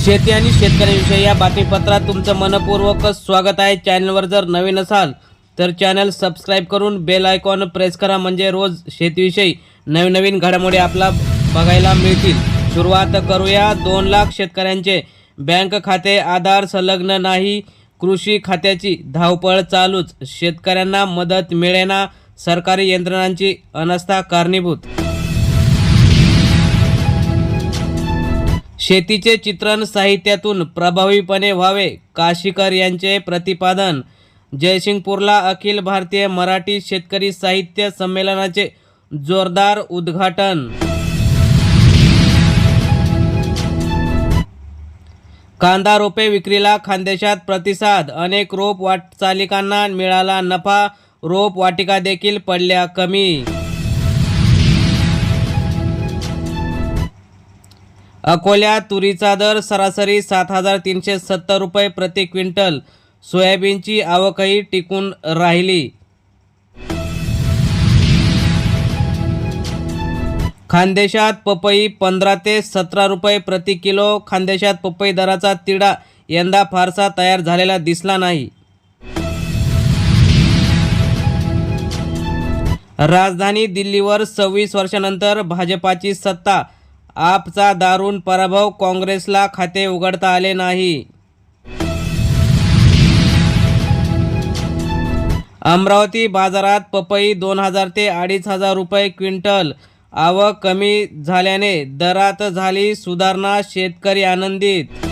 शेती आणि शेतकऱ्यांविषयी या बातमीपत्रात तुमचं मनपूर्वक स्वागत आहे। चॅनलवर जर नवीन असाल तर चॅनल सबस्क्राइब करून बेल आयकॉन प्रेस करा, म्हणजे रोज शेतीविषयी नवीन घडामोडी आपला बघायला मिळतील। सुरुवात करूया। 2 लाख शेतकऱ्यांचे बँक खाते आधार संलग्न नाही, कृषी खात्याची धावपळ चालूच, शेतकऱ्यांना मदत मिळेना, सरकारी यंत्रणांची अनास्था कारणीभूत। शेतीचे चित्रण साहित्यातून प्रभावीपणे व्हावे, काशीकर यांचे प्रतिपादन। जयसिंगपूरला अखिल भारतीय मराठी शेतकरी साहित्य संमेलनाचे जोरदार उद्घाटन। कांदा रोपे विक्रीला खानदेशात प्रतिसाद, अनेक रोप वाटचालिकांना मिळाला नफा, रोप वाटिका देखील पडल्या कमी। अकोल्यात तुरीचा दर सरासरी 7,370 रुपये प्रति क्विंटल, सोयाबीनची आवकही टिकून राहिली। खानदेशात पपई 15 ते 17 रुपये प्रति किलो, खानदेशात पपई दराचा तिढा यंदा फारसा तयार झालेला दिसला नाही। राजधानी दिल्लीवर 26 वर्षांनंतर भाजपाची सत्ता, आपचा दारुण पराभव, काँग्रेसला खाते उघडता आले नाही। अमरावती बाजारात पपई 2,000 ते 2,500 रुपये क्विंटल, आवक कमी झाल्याने दरात झाली सुधारणा, शेतकरी आनंदित।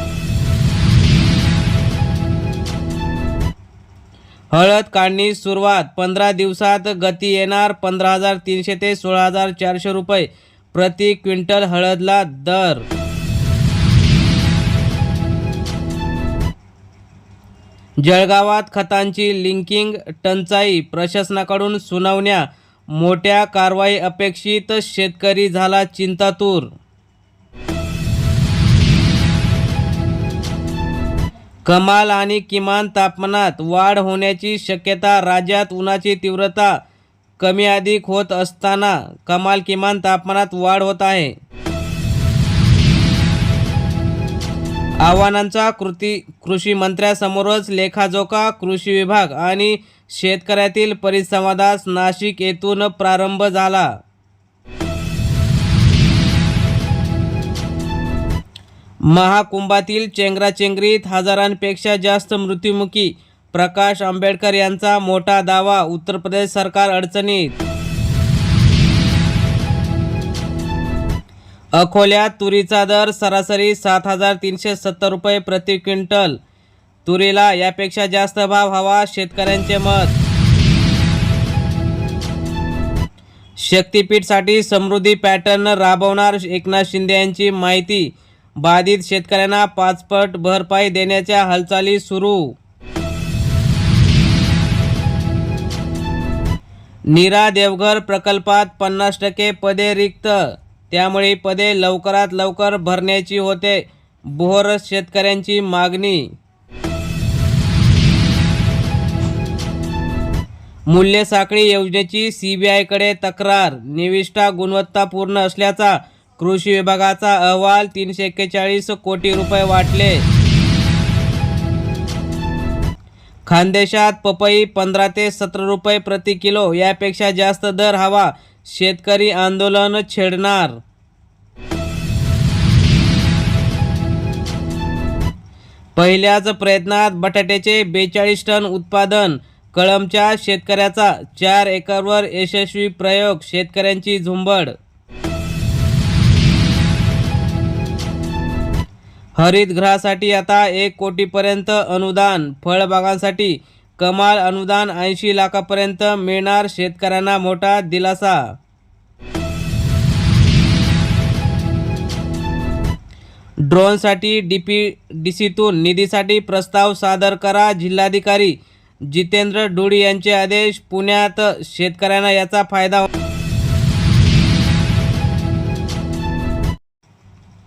हळद काढणी सुरुवात, 15 दिवसात गती येणार, 15,300 ते 16,400 रुपये प्रति क्विंटल हळदला दर। जळगावात खतांची लिंकिंग टंचाई, प्रशासनाकडून सुनावण्या, मोठ्या कारवाई अपेक्षित, शेतकरी झाला चिंतातूर। कमाल आणि किमान तापमानात वाढ होण्याची शक्यता, राज्यात उन्हाची तीव्रता कमी अधिक होत असताना कमाल किमान तापमानात वाढ होत आहे। आव्हानांचा कृषी मंत्र्यासमोरच लेखाजोखा, कृषी विभाग आणि शेतकऱ्यातील परिसंवादास नाशिक येथून प्रारंभ झाला। महाकुंभातील चेंगराचेंगरीत हजारांपेक्षा जास्त मृत्युमुखी, प्रकाश आंबेडकर यांचा मोठा दावा, उत्तर प्रदेश सरकार अडचणीत। अकोल्यात तुरीचा दर सरासरी 7,370 रुपये प्रति क्विंटल, तुरीला यापेक्षा जास्त भाव हवा, शेतकऱ्यांचे मत। शक्तीपीठसाठी समृद्धी पॅटर्न राबवणार, एकनाथ शिंदे यांची माहिती, बाधित शेतकऱ्यांना 5 पट भरपाई देण्याच्या हालचाली सुरू। नीरा देवघर प्रकल्पात 50% पदे रिक्त, त्यामुळे पदे लवकरात लवकर भरण्याची होते, बोहर शेतकऱ्यांची मागणी। मूल्य साखळी योजनेची सीबीआयकडे तक्रार, निविष्ठा गुणवत्तापूर्ण असल्याचा कृषी विभागाचा अहवाल, 341 कोटी रुपये वाटले। खानदेशात पपई 15 ते 17 रुपये प्रति किलो, यापेक्षा जास्त दर हवा, शेतकरी आंदोलन छेडणार। पहिल्याच प्रयत्नात बटाट्याचे 42 टन उत्पादन, कळंबच्या शेतकऱ्याचा 4 एकरवर यशस्वी प्रयोग, शेतकऱ्यांची झुंबड। हरितगृहासाठी आता 1 कोटीपर्यंत अनुदान, फळबागांसाठी कमाल अनुदान 80 लाखापर्यंत मिळणार, शेतकऱ्यांना मोठा दिलासा। ड्रोनसाठी डीपीडीसीतून निधीसाठी प्रस्ताव सादर करा, जिल्हाधिकारी जितेंद्र डोडी यांचे आदेश। पुण्यात शेतकऱ्यांना याचा फायदा।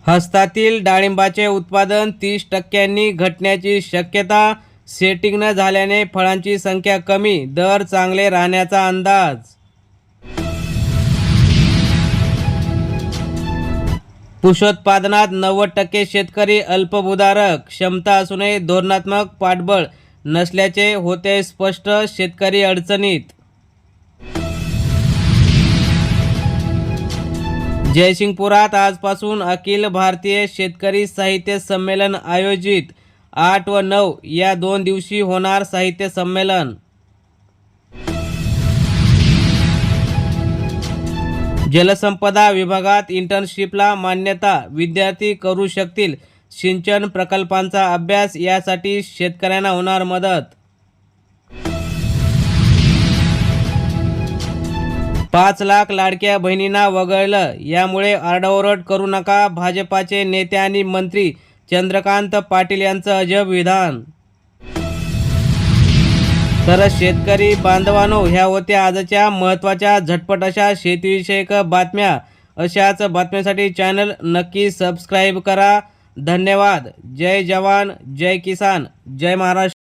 हस्तातील डाळिंबाचे उत्पादन 30% घटण्याची शक्यता, सेटिंग न झाल्याने फळांची संख्या कमी, दर चांगले राहण्याचा अंदाज। पुष्पोत्पादनात 90% शेतकरी अल्पभूधारक, क्षमता असूनही धोरणात्मक पाठबळ नसल्याचे होते स्पष्ट, शेतकरी अडचणीत. जयसिंगपुरात आजपासून अखिल भारतीय शेतकरी साहित्य संमेलन आयोजित. 8 व 9 या 2 दिवशी होणार साहित्य संमेलन. जलसंपदा विभागात इंटर्नशिपला मान्यता, विद्यार्थी करू शकतील सिंचन प्रकल्पांचा अभ्यास. यासाठी शेतकऱ्यांना होणार मदत. 5 लाख लाडक्या बहिणींना वगळलं, यामुळे आरडाओरड करू नका, भाजपाचे नेते आणि मंत्री चंद्रकांत पाटील यांचं अजब विधान. तर शेतकरी बांधवांनो, ह्या होत्या आजच्या महत्त्वाच्या झटपट अशा शेतीविषयक बातम्या. अशाच बातम्यांसाठी चॅनल नक्की सबस्क्राईब करा. धन्यवाद. जय जवान, जय किसान, जय महाराष्ट्र.